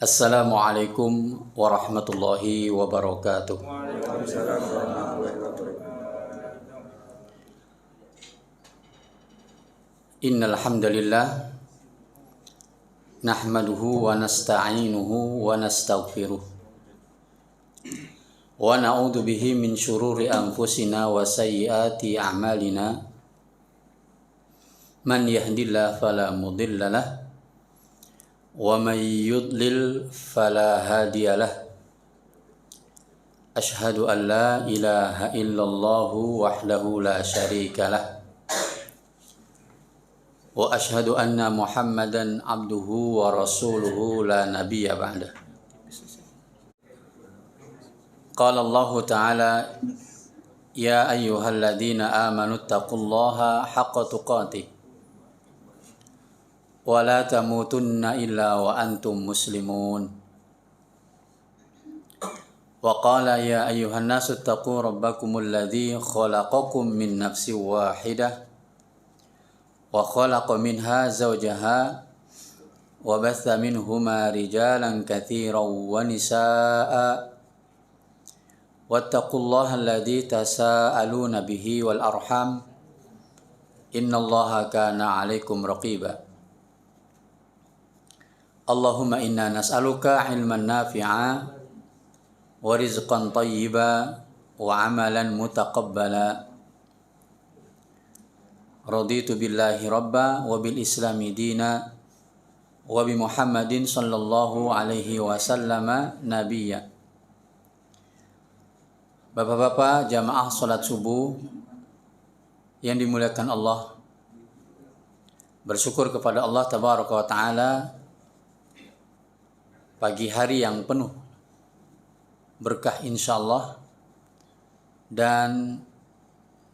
Assalamualaikum warahmatullahi wabarakatuh. Waalaikumsalam warahmatullahi wabarakatuh. Innal hamdalillah nahmaduhu wa nasta'inuhu wa nastaghfiruh wa na'udzu bihi min syururi anfusina wa sayyiati a'malina. Man yahdihillahu fala mudilla lahu wa man yudlil fala hadiyalah. Ashhadu an la ilaha illallah wahdahu la syarikalah wa ashhadu anna Muhammadan abduhu wa rasuluhu la nabiyya ba'dah. Qala Allah ta'ala ya ayyuhalladzina amanu taqullaha haqqa tuqatih wa la tamutunna illa wa antum muslimun. Wa qala ya ayyuhan nasu taqu rabbakumul ladzi khalaqakum min nafsin wahidah wa khalaqa minha zawjaha wa batha minhuma rijalan katsiran wa nisaa'a wattaqullaha alladzi tasaaluna bihi wal arham innallaha kana 'alaikum raqiba. Allahumma inna nas'aluka ilman nafi'a wa rizqan thayyiba wa amalan mutaqabbala. Raditu billahi rabba wa bil islami dina wa bi Muhammadin sallallahu alaihi wasallam nabiyya. Bapak-bapak jamaah salat subuh yang dimuliakan Allah, bersyukur kepada Allah tabaraka wa taala pagi hari yang penuh berkah insyaallah dan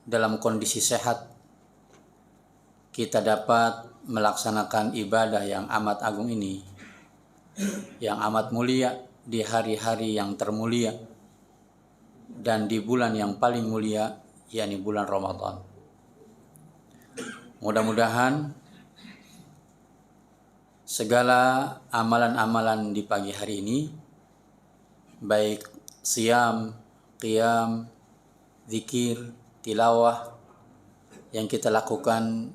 dalam kondisi sehat kita dapat melaksanakan ibadah yang amat agung ini, yang amat mulia di hari-hari yang termulia dan di bulan yang paling mulia, yakni bulan Ramadan. Mudah-mudahan segala amalan-amalan di pagi hari ini, baik siyam, qiyam, zikir, tilawah yang kita lakukan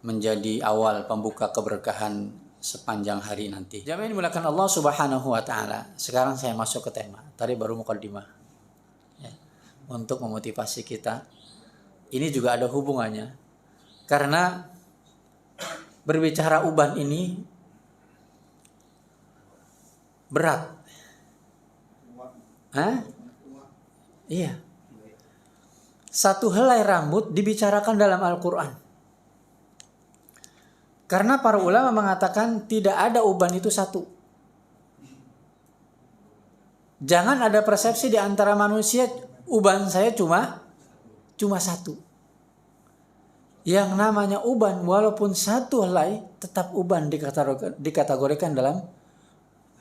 menjadi awal pembuka keberkahan sepanjang hari nanti. Jamaah yang dimuliakan Allah Subhanahu wa taala. Sekarang saya masuk ke tema. Tadi baru muqaddimah. Ya, untuk memotivasi kita. Ini juga ada hubungannya. Karena berbicara uban ini berat. Hah? Iya. Satu helai rambut dibicarakan dalam Al-Quran. Karena para ulama mengatakan tidak ada uban itu satu. Jangan ada persepsi di antara manusia uban saya cuma satu. Yang namanya uban walaupun satu helai tetap uban dikategorikan dalam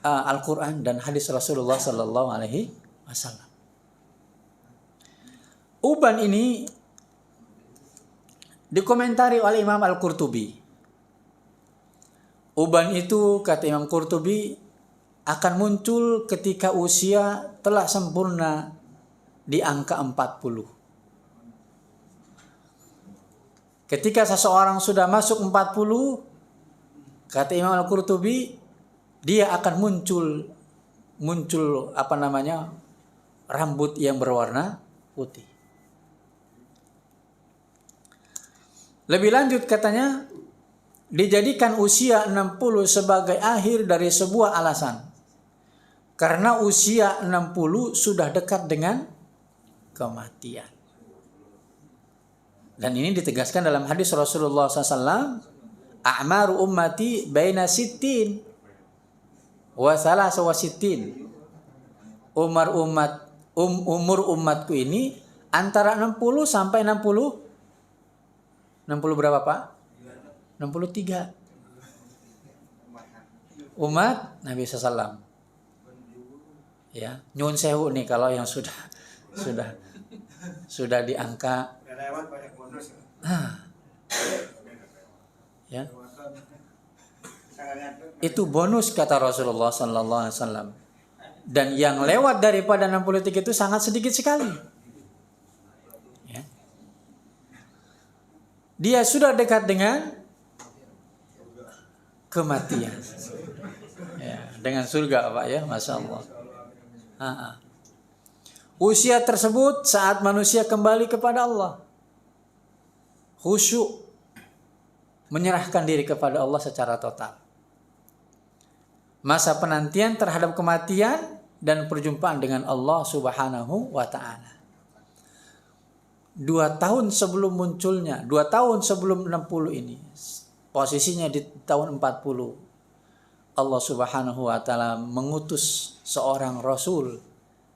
Al-Quran dan hadis Rasulullah Sallallahu Alaihi Wasallam. Uban ini dikomentari oleh Imam Al-Qurtubi. Uban itu kata Imam Qurtubi akan muncul ketika usia telah sempurna di angka 40. Ketika seseorang sudah masuk 40, kata Imam Al-Qurtubi, dia akan muncul rambut yang berwarna putih. Lebih lanjut katanya, dijadikan usia 60 sebagai akhir dari sebuah alasan. Karena usia 60 sudah dekat dengan kematian. Dan ini ditegaskan dalam hadis Rasulullah SAW, a'maru ummati baina sittin wa salasa wa sittin. Umur umatku ini antara 60 sampai 60 berapa Pak? 63. Umat Nabi SAW. Ya, nyun sewu nih kalau yang sudah di angka. Ya. Itu bonus kata Rasulullah sallallahu alaihi wasallam. Dan yang lewat daripada 60 detik itu sangat sedikit sekali. Ya. Dia sudah dekat dengan kematian. Ya, dengan surga Pak ya, Masya Allah. Usia tersebut saat manusia kembali kepada Allah. Khusyuk. Menyerahkan diri kepada Allah secara total. Masa penantian terhadap kematian dan perjumpaan dengan Allah Subhanahu wa ta'ala. 2 tahun sebelum munculnya, 2 tahun sebelum 60 ini, posisinya di tahun 40, Allah Subhanahu wa ta'ala mengutus seorang Rasul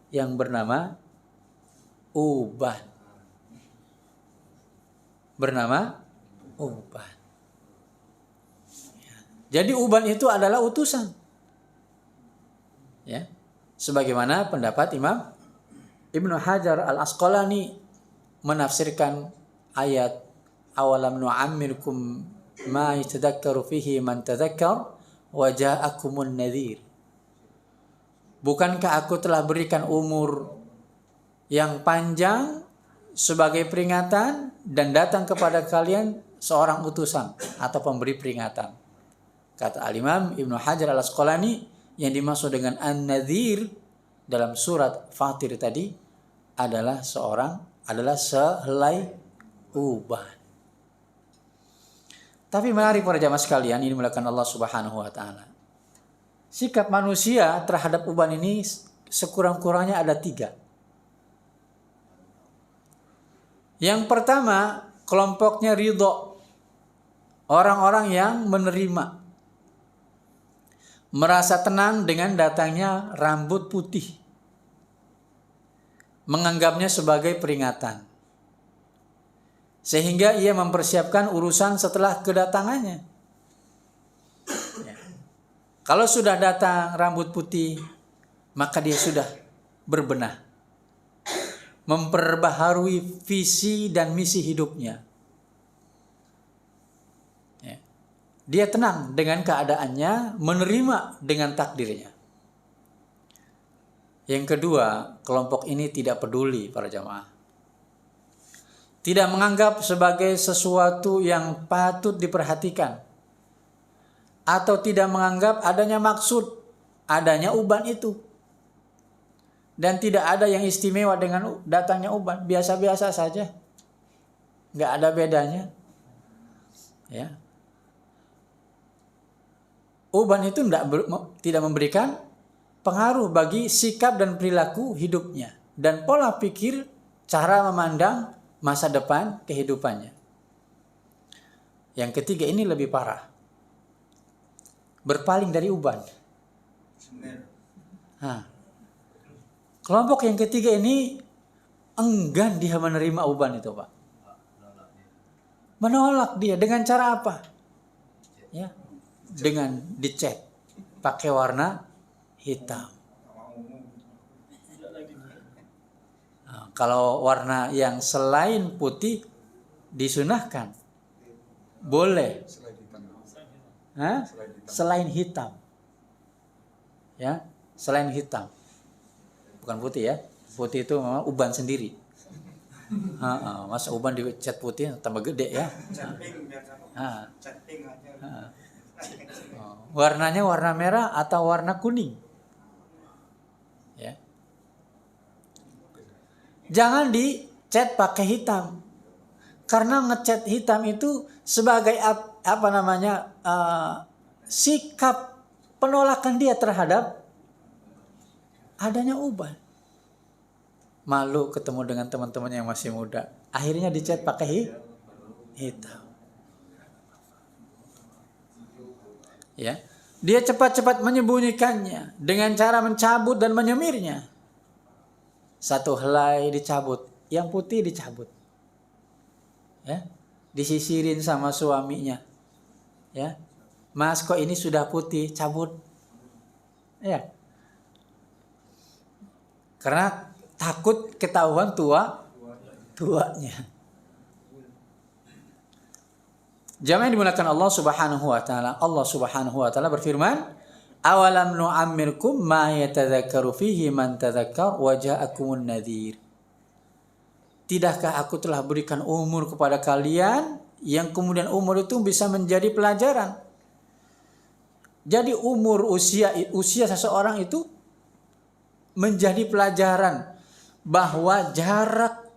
yang bernama Uban. Bernama Uban. Jadi Uban itu adalah utusan. Ya, sebagaimana pendapat Imam Ibnu Hajar Al-Asqalani menafsirkan ayat awalam nu'ammirkum ma yatadakkaru fihi man tadzakkar wa ja'akumun nadhir. Bukankah aku telah berikan umur yang panjang sebagai peringatan dan datang kepada kalian seorang utusan atau pemberi peringatan. Kata Al-Imam Ibnu Hajar Al-Asqalani, yang dimaksud dengan An-Nadhir dalam surat Fatir tadi adalah sehelai uban. Tapi menarik para jamaah sekalian, ini dimuliakan Allah Subhanahu wa ta'ala. Sikap manusia terhadap uban ini sekurang-kurangnya ada 3. Yang pertama, kelompoknya ridho. Orang-orang yang menerima. Merasa tenang dengan datangnya rambut putih. Menganggapnya sebagai peringatan. Sehingga ia mempersiapkan urusan setelah kedatangannya. Ya. Kalau sudah datang rambut putih, maka dia sudah berbenah. Memperbaharui visi dan misi hidupnya. Dia tenang dengan keadaannya, menerima dengan takdirnya. Yang kedua, kelompok ini tidak peduli para jamaah. Tidak menganggap sebagai sesuatu yang patut diperhatikan. Atau tidak menganggap adanya maksud, adanya uban itu. Dan tidak ada yang istimewa dengan datangnya uban. Biasa-biasa saja. Nggak ada bedanya. Ya. Uban itu tidak memberikan pengaruh bagi sikap dan perilaku hidupnya. Dan pola pikir, cara memandang masa depan kehidupannya. Yang ketiga ini lebih parah. Berpaling dari uban. Kelompok yang ketiga ini enggan dia menerima uban itu Pak. Menolak dia dengan cara apa? Ya. Dengan dicat pakai warna hitam. Nah, kalau warna yang selain putih disunahkan, boleh. Selain hitam. Ya, selain hitam. Bukan putih ya. Putih itu memang uban sendiri. Masa uban dicat putih tambah gede ya. Warnanya warna merah atau warna kuning. Ya. Jangan dicat pakai hitam. Karena ngecat hitam itu sebagai sikap penolakan dia terhadap adanya uban. Malu ketemu dengan teman-teman yang masih muda. Akhirnya dicat pakai hitam. Ya, dia cepat-cepat menyembunyikannya dengan cara mencabut dan menyemirnya. Satu helai dicabut, yang putih dicabut. Ya, disisirin sama suaminya. Ya, Mas kok ini sudah putih, cabut. Ya, karena takut ketahuan tuanya. Jamaah yang dimulakan Allah Subhanahu wa taala. Allah Subhanahu wa taala berfirman, "Awalam nu'ammirkum ma yatadzakkaru fihi man tadzakkar wa ja'akumun nadhir." Tidakkah aku telah berikan umur kepada kalian yang kemudian umur itu bisa menjadi pelajaran. Jadi umur usia seseorang itu menjadi pelajaran bahwa jarak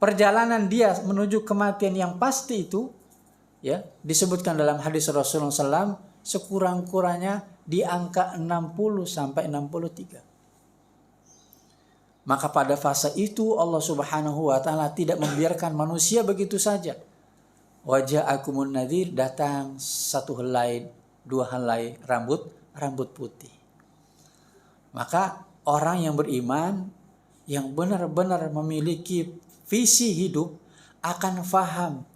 perjalanan dia menuju kematian yang pasti itu, ya, disebutkan dalam hadis Rasulullah SAW sekurang-kurangnya di angka 60 sampai 63. Maka pada fase itu Allah Subhanahu wa taala tidak membiarkan manusia begitu saja. Waja'akumun nadhir, datang satu helai, dua helai rambut putih. Maka orang yang beriman, yang benar-benar memiliki visi hidup akan faham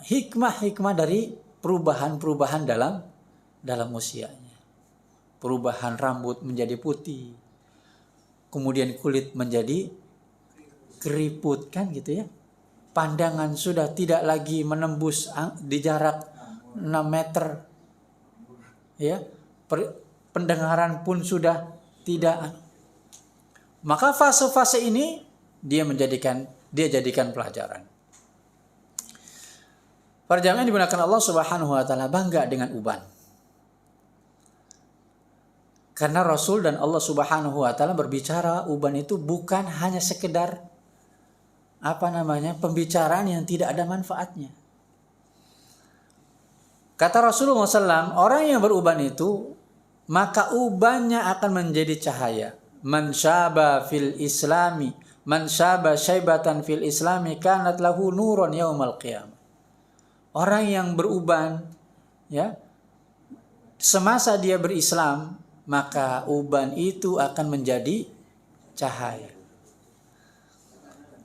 hikmah-hikmah dari perubahan-perubahan dalam usianya. Perubahan rambut menjadi putih, kemudian kulit menjadi keriput, kan gitu ya. Pandangan sudah tidak lagi menembus di jarak 6 meter, ya. Pendengaran pun sudah tidak. Maka fase-fase ini dia jadikan pelajaran. Para jamaah digunakan Allah Subhanahu wa taala bangga dengan uban. Karena Rasul dan Allah Subhanahu wa taala berbicara uban itu bukan hanya sekedar pembicaraan yang tidak ada manfaatnya. Kata Rasulullah SAW, orang yang beruban itu maka ubannya akan menjadi cahaya. Man syaba fil islami, man syaba syaibatan fil islami kanat lahu nurun yaumal qiyamah. Orang yang beruban, ya, semasa dia berislam, maka uban itu akan menjadi cahaya.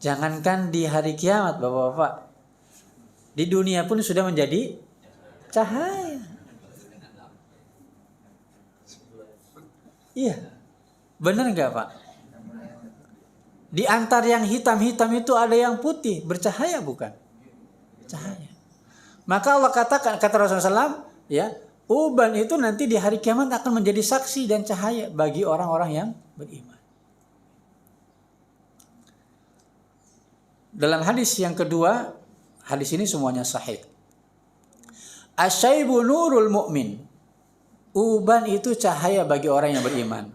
Jangankan di hari kiamat, Bapak-bapak, di dunia pun sudah menjadi cahaya. Iya, benar nggak Pak? Di antara yang hitam-hitam itu ada yang putih, bercahaya bukan? Cahaya. Maka Allah katakan, kata Rasulullah SAW, ya, uban itu nanti di hari kiamat akan menjadi saksi dan cahaya bagi orang-orang yang beriman. Dalam hadis yang kedua, hadis ini semuanya sahih. Asyaibu nurul mu'min. Uban itu cahaya bagi orang yang beriman.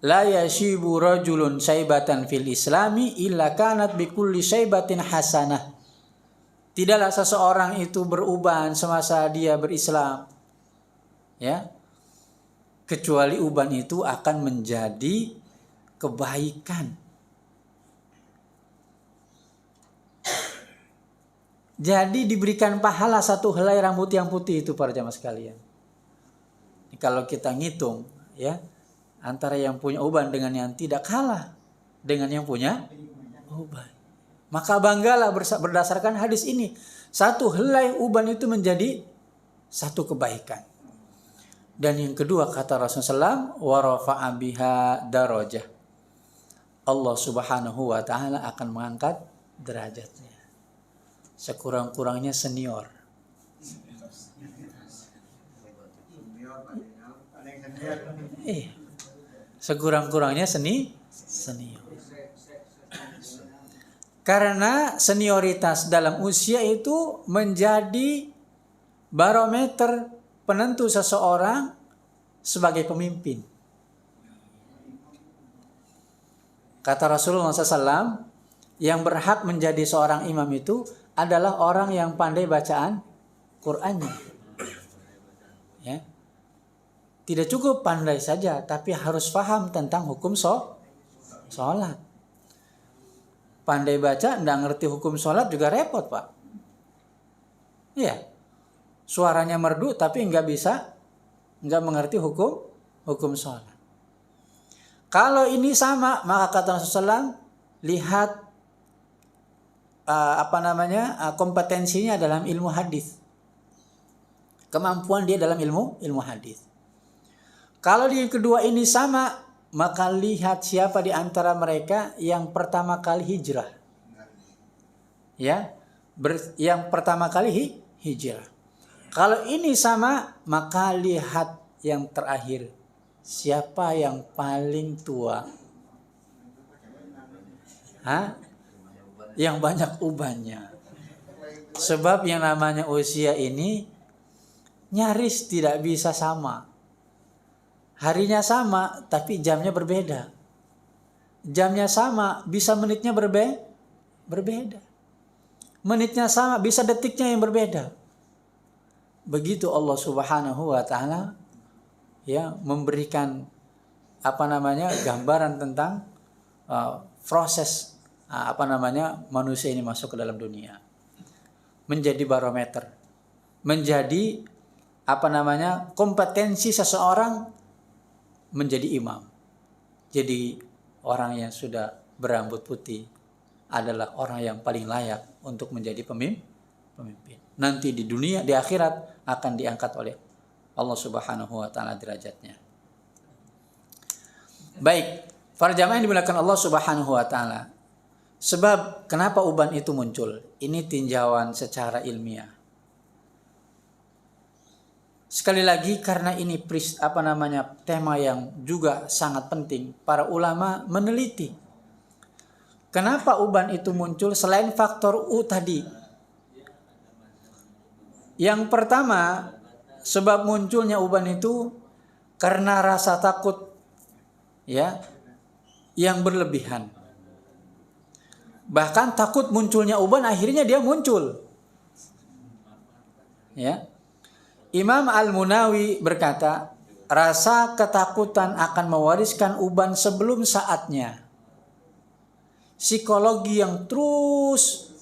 La yashibu rajulun syaibatan fil islami illa kanat bikulli syaibatin hasanah. Tidaklah seseorang itu beruban semasa dia berislam, ya, kecuali uban itu akan menjadi kebaikan. Jadi diberikan pahala satu helai rambut yang putih itu para jamaah sekalian. Kalau kita ngitung, ya, antara yang punya uban dengan yang tidak kalah dengan yang punya uban. Maka banggalah berdasarkan hadis ini. Satu helai uban itu menjadi satu kebaikan. Dan yang kedua kata Rasulullah SAW, wa rafa'a biha darajah. Allah Subhanahu wa taala akan mengangkat derajatnya. Sekurang-kurangnya senior. Sekurang-kurangnya senior. Karena senioritas dalam usia itu menjadi barometer penentu seseorang sebagai pemimpin. Kata Rasulullah SAW, yang berhak menjadi seorang imam itu adalah orang yang pandai bacaan Qur'annya. Ya. Tidak cukup pandai saja, tapi harus paham tentang hukum sholat. Pandai baca, enggak ngerti hukum sholat juga repot, Pak. Iya. Suaranya merdu tapi enggak mengerti hukum sholat. Kalau ini sama, maka kata Rasulullah, lihat kompetensinya dalam ilmu hadis. Kemampuan dia dalam ilmu hadis. Kalau yang kedua ini sama, maka lihat siapa di antara mereka yang pertama kali hijrah. ya, yang pertama kali hijrah. Kalau ini sama, maka lihat yang terakhir. Siapa yang paling tua? Yang banyak ubannya. Sebab yang namanya usia ini nyaris tidak bisa sama. Harinya sama, tapi jamnya berbeda. Jamnya sama, bisa menitnya berbeda. Menitnya sama, bisa detiknya yang berbeda. Begitu Allah Subhanahu wa taala ya memberikan gambaran tentang proses manusia ini masuk ke dalam dunia. Menjadi barometer, menjadi kompetensi seseorang menjadi imam. Jadi orang yang sudah berambut putih adalah orang yang paling layak untuk menjadi pemimpin. Nanti di dunia, di akhirat akan diangkat oleh Allah Subhanahu wa taala derajatnya. Baik, para jamaah yang dimuliakan Allah Subhanahu wa taala. Sebab kenapa uban itu muncul? Ini tinjauan secara ilmiah. Sekali lagi karena ini tema yang juga sangat penting. Para ulama meneliti. Kenapa uban itu muncul selain faktor U tadi? Yang pertama, sebab munculnya uban itu karena rasa takut ya yang berlebihan. Bahkan takut munculnya uban akhirnya dia muncul. Ya. Imam Al-Munawi berkata, rasa ketakutan akan mewariskan uban sebelum saatnya. Psikologi yang terus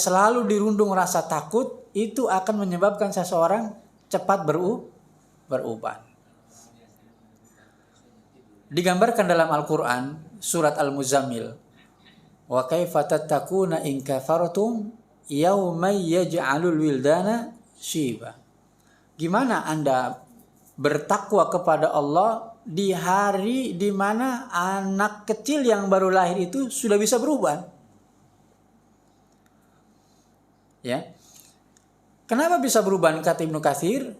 selalu dirundung rasa takut itu akan menyebabkan seseorang cepat beruban. Digambarkan dalam Al-Qur'an surat Al-Muzammil. Wa kaifa tattaquna in kafartum yawma yaj'alul wildana syiba. Gimana Anda bertakwa kepada Allah di hari di mana anak kecil yang baru lahir itu sudah bisa beruban? Ya. Kenapa bisa beruban kata Ibnu Katsir?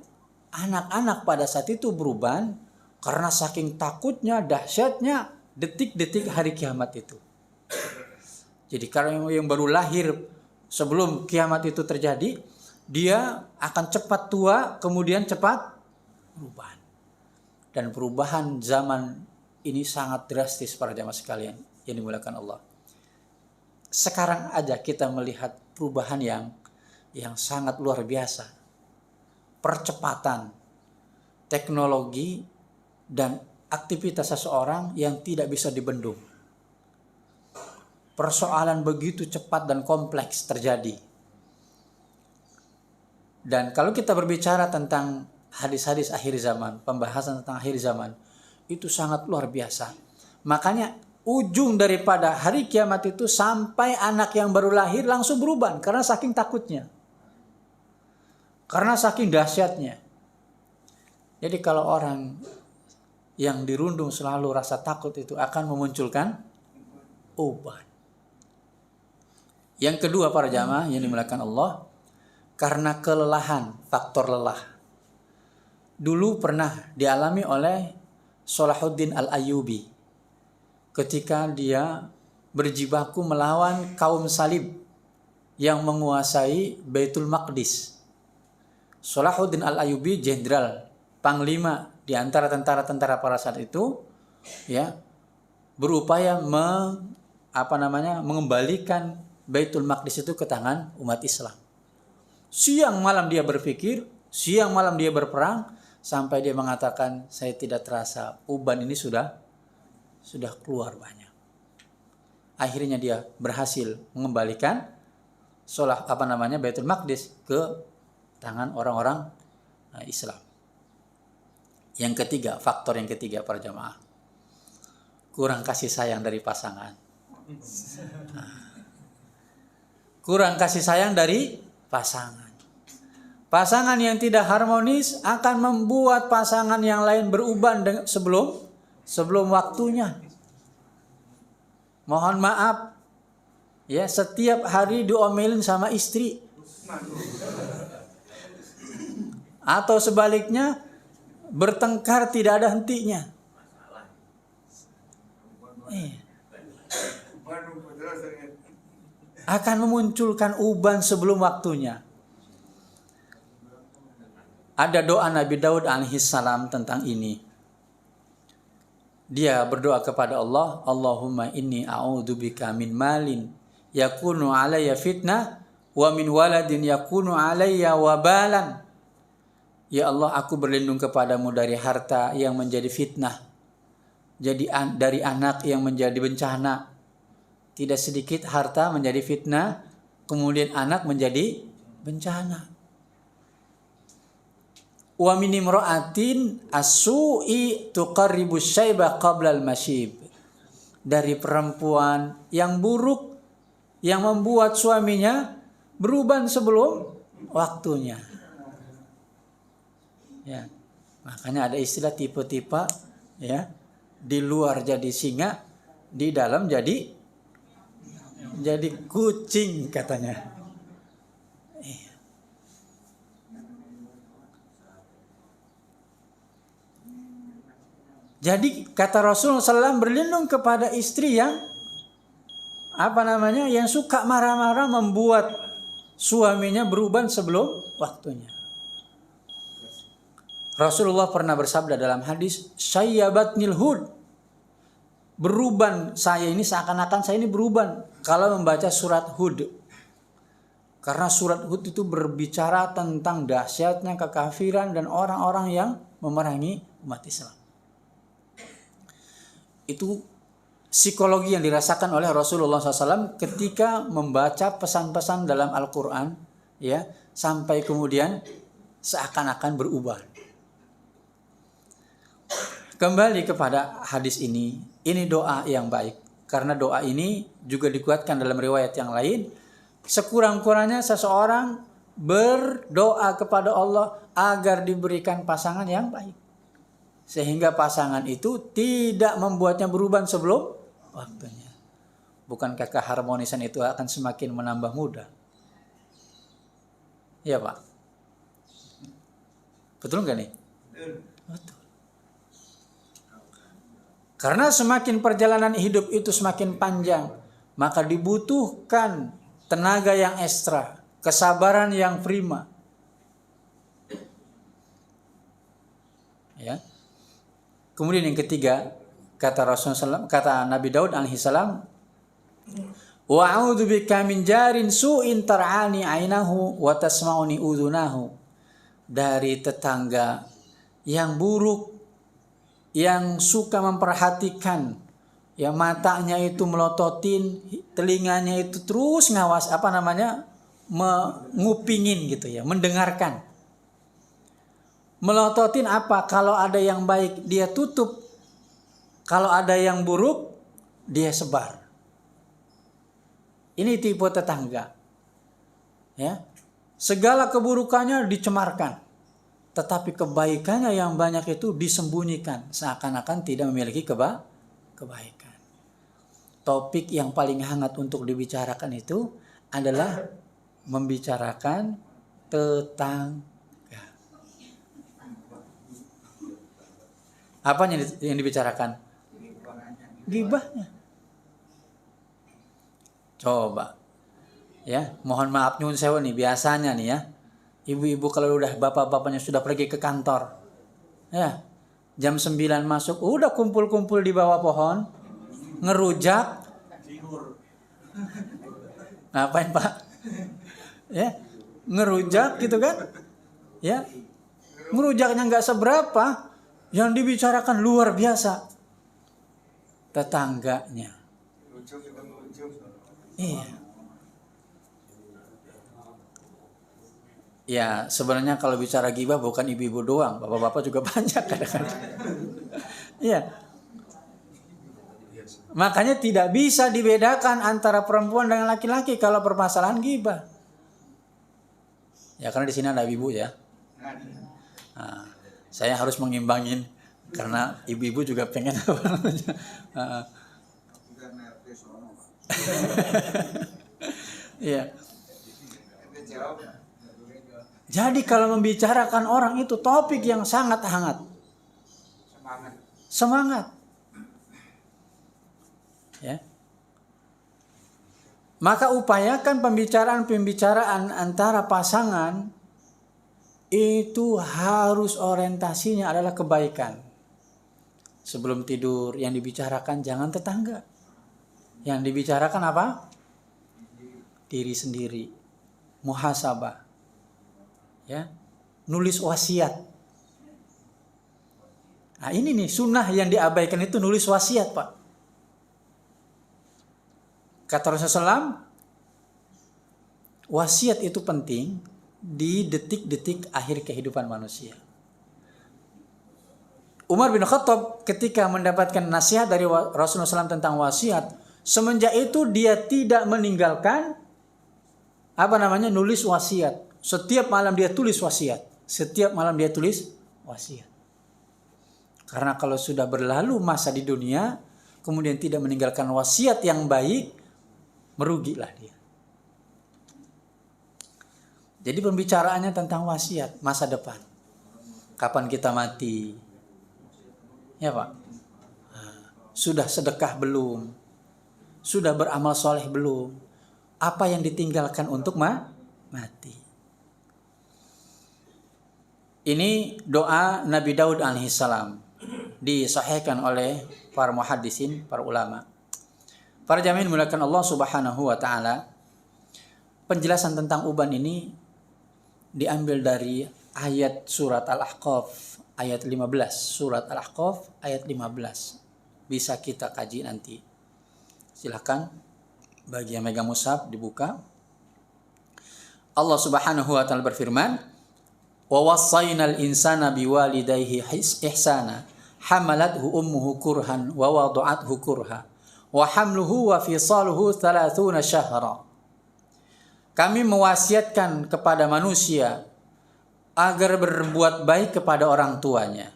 Anak-anak pada saat itu beruban karena saking takutnya, dahsyatnya detik-detik hari kiamat itu. Jadi karena yang baru lahir sebelum kiamat itu terjadi, dia akan cepat tua, kemudian cepat beruban. Dan perubahan zaman ini sangat drastis para jamaah sekalian yang dimuliakan Allah. Sekarang aja kita melihat perubahan yang sangat luar biasa. Percepatan teknologi dan aktivitas seseorang yang tidak bisa dibendung. Persoalan begitu cepat dan kompleks terjadi. Dan kalau kita berbicara tentang hadis-hadis akhir zaman, pembahasan tentang akhir zaman, itu sangat luar biasa. Makanya ujung daripada hari kiamat itu sampai anak yang baru lahir langsung beruban karena saking takutnya. Karena saking dahsyatnya. Jadi kalau orang yang dirundung selalu rasa takut itu akan memunculkan uban. Yang kedua para jamaah yang dimuliakan Allah, karena kelelahan, faktor lelah. Dulu pernah dialami oleh Salahuddin Al-Ayyubi ketika dia berjibaku melawan kaum salib yang menguasai Baitul Maqdis. Salahuddin Al-Ayyubi jenderal, panglima di antara tentara-tentara pada saat itu, ya, berupaya mengembalikan Baitul Maqdis itu ke tangan umat Islam. Siang malam dia berpikir, siang malam dia berperang, sampai dia mengatakan, saya tidak terasa uban ini sudah keluar banyak. Akhirnya dia berhasil mengembalikan Baitul Maqdis ke tangan orang-orang Islam. Yang ketiga, faktor yang ketiga para jamaah, kurang kasih sayang dari pasangan. Kurang kasih sayang dari pasangan. Pasangan yang tidak harmonis akan membuat pasangan yang lain beruban sebelum waktunya. Mohon maaf, Ya, setiap hari diomelin sama istri. Atau sebaliknya bertengkar tidak ada hentinya. Akan memunculkan uban sebelum waktunya. Ada doa Nabi Daud alaihissalam tentang ini. Dia berdoa kepada Allah, Allahumma inni a'udzubika min malin yakunu alayya fitnah wa min waladin yakunu alayya wabalan. Ya Allah, aku berlindung kepadamu dari harta yang menjadi fitnah, dari anak yang menjadi bencana. Tidak sedikit harta menjadi fitnah, kemudian anak menjadi bencana. Wa min imra'atin as-su'i tuqarribu syaiba qabla al-masyib. Dari perempuan yang buruk yang membuat suaminya beruban sebelum waktunya. Ya. Makanya ada istilah tipe-tipe, ya. Di luar jadi singa, di dalam jadi kucing katanya. Jadi kata Rasulullah SAW berlindung kepada istri yang yang suka marah-marah membuat suaminya beruban sebelum waktunya. Rasulullah pernah bersabda dalam hadis, "Syayyabatnil hud." Beruban saya ini, seakan-akan saya ini beruban kalau membaca surat Hud. Karena surat Hud itu berbicara tentang dahsyatnya kekafiran dan orang-orang yang memerangi umat Islam. Itu psikologi yang dirasakan oleh Rasulullah SAW ketika membaca pesan-pesan dalam Al-Quran, ya, sampai kemudian seakan-akan berubah. Kembali kepada hadis ini doa yang baik, karena doa ini juga dikuatkan dalam riwayat yang lain. Sekurang-kurangnya seseorang berdoa kepada Allah agar diberikan pasangan yang baik, sehingga pasangan itu tidak membuatnya beruban sebelum waktunya. Bukankah keharmonisan itu akan semakin menambah mudah? Ya Pak, betul nggak nih? Betul. Karena semakin perjalanan hidup itu semakin panjang, maka dibutuhkan tenaga yang ekstra, kesabaran yang prima. Ya. Kemudian yang ketiga, kata Rasulullah, kata Nabi Daud alaihissalam, wa a'udzubika min jarin su'in tar'ani 'ainahu wa tasma'uni udhunahu. Dari tetangga yang buruk, yang suka memperhatikan, ya, matanya itu melototin, telinganya itu terus ngawas, mengupingin gitu ya, mendengarkan. Melototin apa? Kalau ada yang baik dia tutup, kalau ada yang buruk dia sebar. Ini tipe tetangga, ya. Segala keburukannya dicemarkan, tetapi kebaikannya yang banyak itu disembunyikan, seakan-akan tidak memiliki kebaikan. Topik yang paling hangat untuk dibicarakan itu adalah membicarakan tetangga. Apa yang dibicarakan? Gibahnya. Coba, ya, mohon maaf nyun sewa nih, biasanya nih ya, ibu-ibu kalau udah bapak-bapaknya sudah pergi ke kantor, ya, jam 9 masuk, udah kumpul-kumpul di bawah pohon, ngerujak. Ngapain Pak? Ya, ngerujak gitu kan? Ya, ngerujaknya nggak seberapa, yang dibicarakan luar biasa. Tetangganya. Iya. Ya, sebenarnya kalau bicara ghibah bukan ibu-ibu doang, bapak-bapak juga banyak kadang-kadang. Iya. Makanya tidak bisa dibedakan antara perempuan dengan laki-laki kalau permasalahan ghibah. Ya, karena di sini ada ibu ya. Nah, saya harus mengimbangin karena ibu-ibu juga pengen apa namanya. Iya. Jadi kalau membicarakan orang itu topik yang sangat hangat. Semangat. Ya. Maka upayakan pembicaraan antara pasangan itu harus orientasinya adalah kebaikan. Sebelum tidur yang dibicarakan jangan tetangga. Yang dibicarakan apa? Diri sendiri. Muhasabah. Ya. Nulis wasiat. Nah, ini nih sunnah yang diabaikan itu nulis wasiat, Pak. Kata Rasulullah, wasiat itu penting di detik-detik akhir kehidupan manusia. Umar bin Khattab ketika mendapatkan nasihat dari Rasulullah SAW tentang wasiat, semenjak itu dia tidak meninggalkan nulis wasiat. Setiap malam dia tulis wasiat. Setiap malam dia tulis wasiat. Karena kalau sudah berlalu masa di dunia, kemudian tidak meninggalkan wasiat yang baik, merugilah dia. Jadi pembicaraannya tentang wasiat masa depan. Kapan kita mati? Ya Pak. Sudah sedekah belum? Sudah beramal soleh belum? Apa yang ditinggalkan untuk mati? Ini doa Nabi Daud alaihissalam. Disahihkan oleh para muhaddisin, para ulama. Para jamaah dimuliakan Allah Subhanahu wa taala. Penjelasan tentang uban ini diambil dari ayat surat Al-Ahqaf ayat 15. Surat Al-Ahqaf ayat 15. Bisa kita kaji nanti. Silakan bagi yang megang mushaf dibuka. Allah Subhanahu wa taala berfirman, "Wa wassaynal insana biwalidayhi ihsana, hamalathu ummuhu kurhan wa wada'athu kurha, wa hamluhu wa fisaluhu 30 syahra." Kami mewasiatkan kepada manusia agar berbuat baik kepada orang tuanya.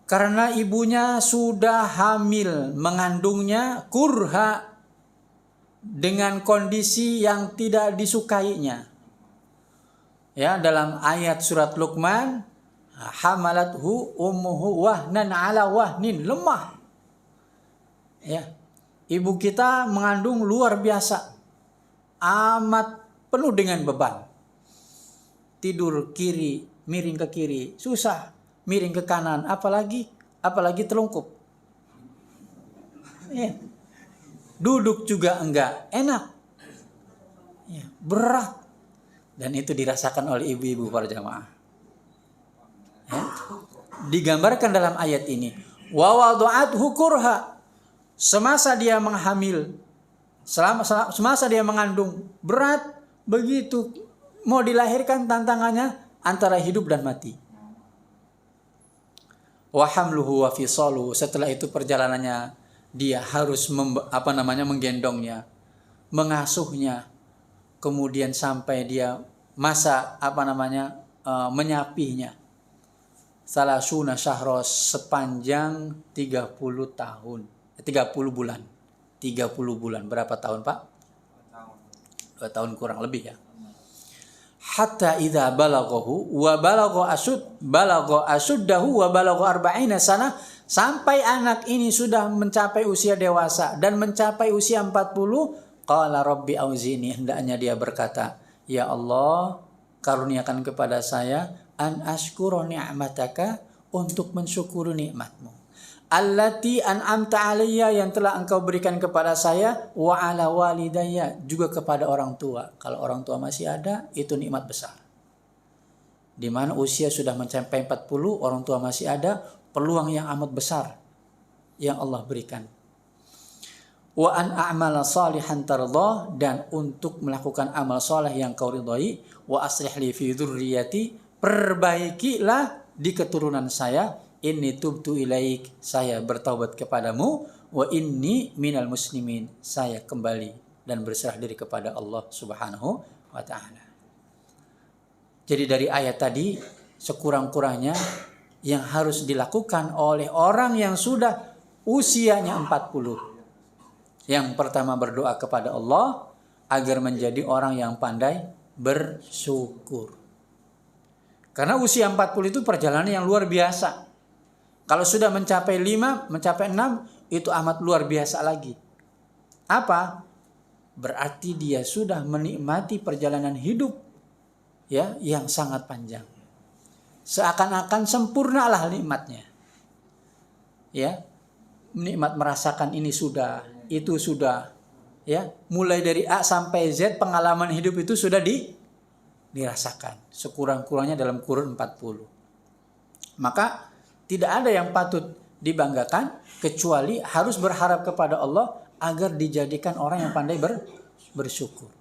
Karena ibunya sudah hamil mengandungnya kurha dengan kondisi yang tidak disukainya. Ya, dalam ayat surat Luqman, hamalathu ummuhu wahnan ala wahnin, lemah. Ya. Ibu kita mengandung luar biasa. Amat penuh dengan beban. Tidur kiri, miring ke kiri, susah. Miring ke kanan, apalagi telungkup. Ya. Duduk juga enggak enak. Ya, berat. Dan itu dirasakan oleh ibu-ibu para jamaah. Ya. Digambarkan dalam ayat ini, wa wada'athu kurha. Semasa dia menghamil, semasa dia mengandung, berat, begitu mau dilahirkan tantangannya antara hidup dan mati. Wa hamluhu wa fisaluhu, setelah itu perjalanannya dia harus menggendongnya, mengasuhnya, kemudian sampai dia masa menyapihnya. Salasuna syahros, sepanjang 30 tahun. 30 bulan. 30 bulan. Berapa tahun, Pak? 2 tahun kurang lebih ya. Hatta idza balaghahu wa balagha ashuddahu wa balagha 40 sana, sampai anak ini sudah mencapai usia dewasa dan mencapai usia 40, qala rabbi auzini, hendaknya dia berkata, ya Allah, karuniakan kepada saya an ashkura ni'mataka, untuk mensyukuri nikmatmu, allati an'amta alayya, yang telah engkau berikan kepada saya, wa ala walidayya, juga kepada orang tua. Kalau orang tua masih ada, itu nikmat besar. Di mana usia sudah mencapai 40, orang tua masih ada, peluang yang amat besar yang Allah berikan. Wa an a'mala salihan tardah, dan untuk melakukan amal saleh yang kau ridhai, wa aslih li fi dzurriyyati, perbaikilah di keturunan saya, inni tubtu ilaik, saya bertaubat kepadamu, wa inni minal muslimin, saya kembali dan berserah diri kepada Allah Subhanahu wa taala. Jadi dari ayat tadi, sekurang-kurangnya yang harus dilakukan oleh orang yang sudah usianya 40. Yang pertama berdoa kepada Allah, agar menjadi orang yang pandai bersyukur. Karena usia 40 itu perjalanan yang luar biasa. Kalau sudah mencapai 5, mencapai 6, itu amat luar biasa lagi. Apa? Berarti dia sudah menikmati perjalanan hidup ya yang sangat panjang. Seakan-akan sempurnalah nikmatnya. Ya. Nikmat merasakan ini sudah, itu sudah. Ya, mulai dari A sampai Z pengalaman hidup itu sudah dirasakan sekurang-kurangnya dalam kurun 40. Maka tidak ada yang patut dibanggakan kecuali harus berharap kepada Allah agar dijadikan orang yang pandai bersyukur.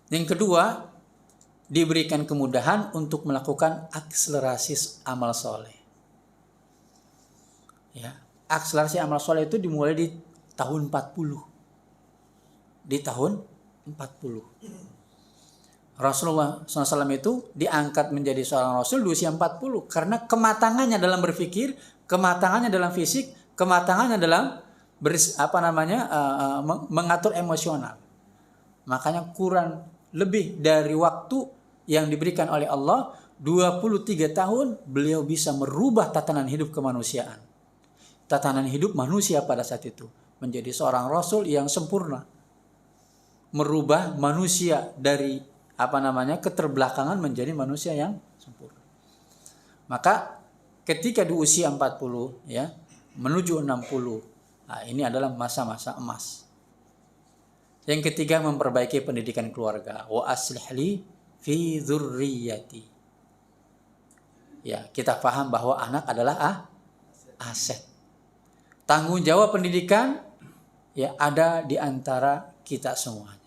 Yang kedua, diberikan kemudahan untuk melakukan akselerasi amal soleh. Ya, akselerasi amal soleh itu dimulai di tahun 40. Di tahun 40. Rasulullah SAW itu diangkat menjadi seorang Rasul di usia 40 karena kematangannya dalam berpikir, kematangannya dalam fisik, kematangannya dalam mengatur emosional. Makanya kurang lebih dari waktu yang diberikan oleh Allah 23 tahun beliau bisa merubah tatanan hidup kemanusiaan. Tatanan hidup manusia pada saat itu menjadi seorang Rasul yang sempurna. Merubah manusia dari keterbelakangan menjadi manusia yang sempurna. Maka ketika di usia 40 ya menuju 60, nah ini adalah masa-masa emas. Yang ketiga, memperbaiki pendidikan keluarga. Wa aslih li fi dzurriyyati. Ya, kita paham bahwa anak adalah aset. Tanggung jawab pendidikan ya ada di antara kita semuanya.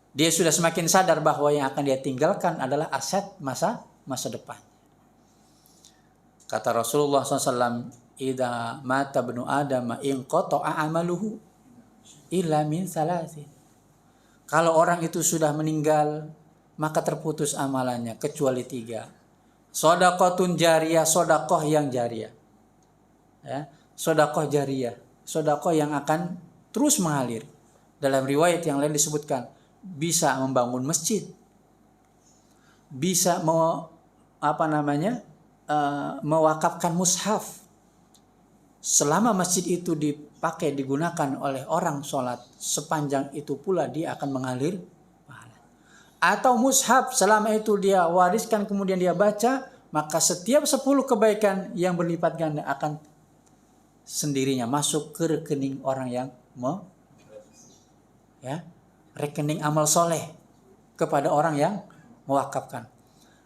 Dia sudah semakin sadar bahwa yang akan dia tinggalkan adalah aset masa depan. Kata Rasulullah SAW, "Idza mata ibnu Adam inqata'a amaluhu illa min salasin." Kalau orang itu sudah meninggal, maka terputus amalannya kecuali 3. Shadaqatun jariyah, sedekah yang jariyah. Ya, sedekah jariyah, sedekah yang akan terus mengalir. Dalam riwayat yang lain disebutkan bisa membangun masjid, bisa mewakafkan mushaf. Selama masjid itu dipakai digunakan oleh orang sholat, sepanjang itu pula dia akan mengalir pahala. Atau mushaf selama itu dia wariskan kemudian dia baca, maka setiap 10 kebaikan yang berlipat ganda akan sendirinya masuk ke rekening orang yang rekening amal soleh kepada orang yang mewakafkan.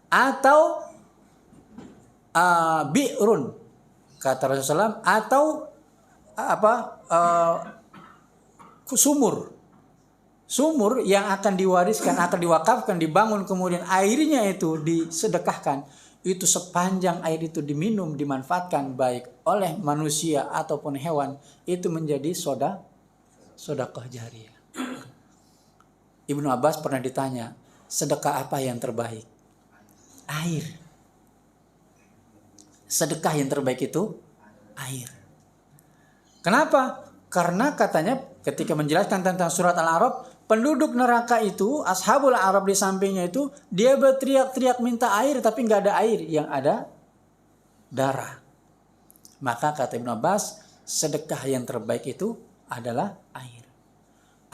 Atau bi'run kata Rasulullah SAW, atau sumur yang akan diwariskan, akan diwakafkan, dibangun, kemudian airnya itu disedekahkan. Itu sepanjang air itu diminum, dimanfaatkan baik oleh manusia ataupun hewan, itu menjadi sedekah jariyah. Ibnu Abbas pernah ditanya, sedekah apa yang terbaik? Air. Sedekah yang terbaik itu air. Kenapa? Karena katanya ketika menjelaskan tentang surat Al-A'raf, penduduk neraka itu, ashabul A'raf di sampingnya itu, dia berteriak-teriak minta air tapi nggak ada air, yang ada darah. Maka kata Ibnu Abbas, sedekah yang terbaik itu adalah air.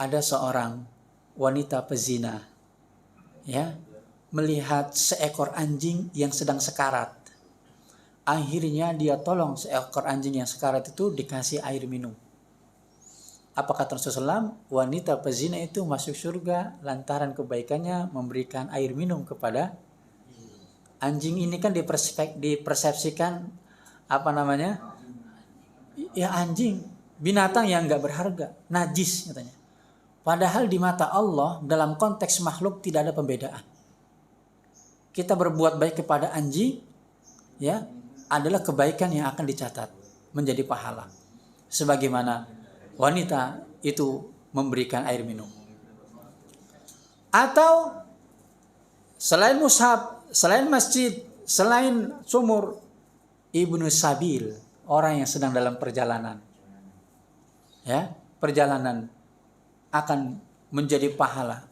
Ada seorang wanita pezina ya melihat seekor anjing yang sedang sekarat. Akhirnya dia tolong seekor anjing yang sekarat itu dikasih air minum. Apa kata Rasulullah? Wanita pezina itu masuk surga lantaran kebaikannya memberikan air minum kepada anjing. Ini kan dipersepsikan ya anjing, binatang yang enggak berharga, najis katanya. Padahal di mata Allah dalam konteks makhluk tidak ada pembedaan. Kita berbuat baik kepada anjing ya adalah kebaikan yang akan dicatat menjadi pahala. Sebagaimana wanita itu memberikan air minum. Atau selain mushaf, selain masjid, selain sumur, ibnu sabil, orang yang sedang dalam perjalanan. Ya. perjalanan akan menjadi pahala.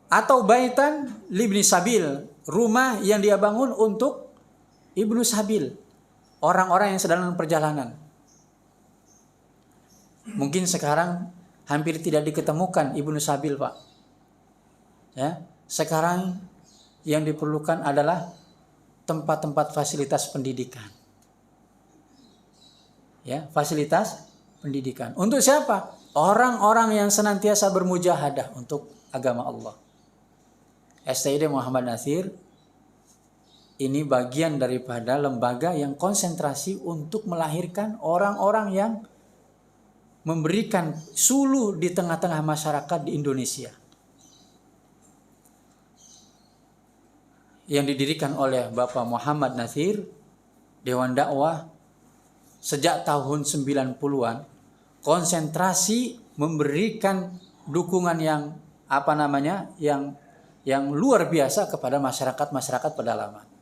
Atau baitan libni sabil, rumah yang dia bangun untuk ibnu sabil, orang-orang yang sedang dalam perjalanan. Mungkin sekarang hampir tidak diketemukan ibnu sabil, Pak. Ya, sekarang yang diperlukan adalah tempat-tempat fasilitas pendidikan. Ya, fasilitas pendidikan. Untuk siapa? Orang-orang yang senantiasa bermujahadah untuk agama Allah. STID Muhammad Natsir ini bagian daripada lembaga yang konsentrasi untuk melahirkan orang-orang yang memberikan suluh di tengah-tengah masyarakat di Indonesia. Yang didirikan oleh Bapak Muhammad Natsir, Dewan Dakwah, sejak tahun 90-an, konsentrasi memberikan dukungan yang yang luar biasa kepada masyarakat pedalaman.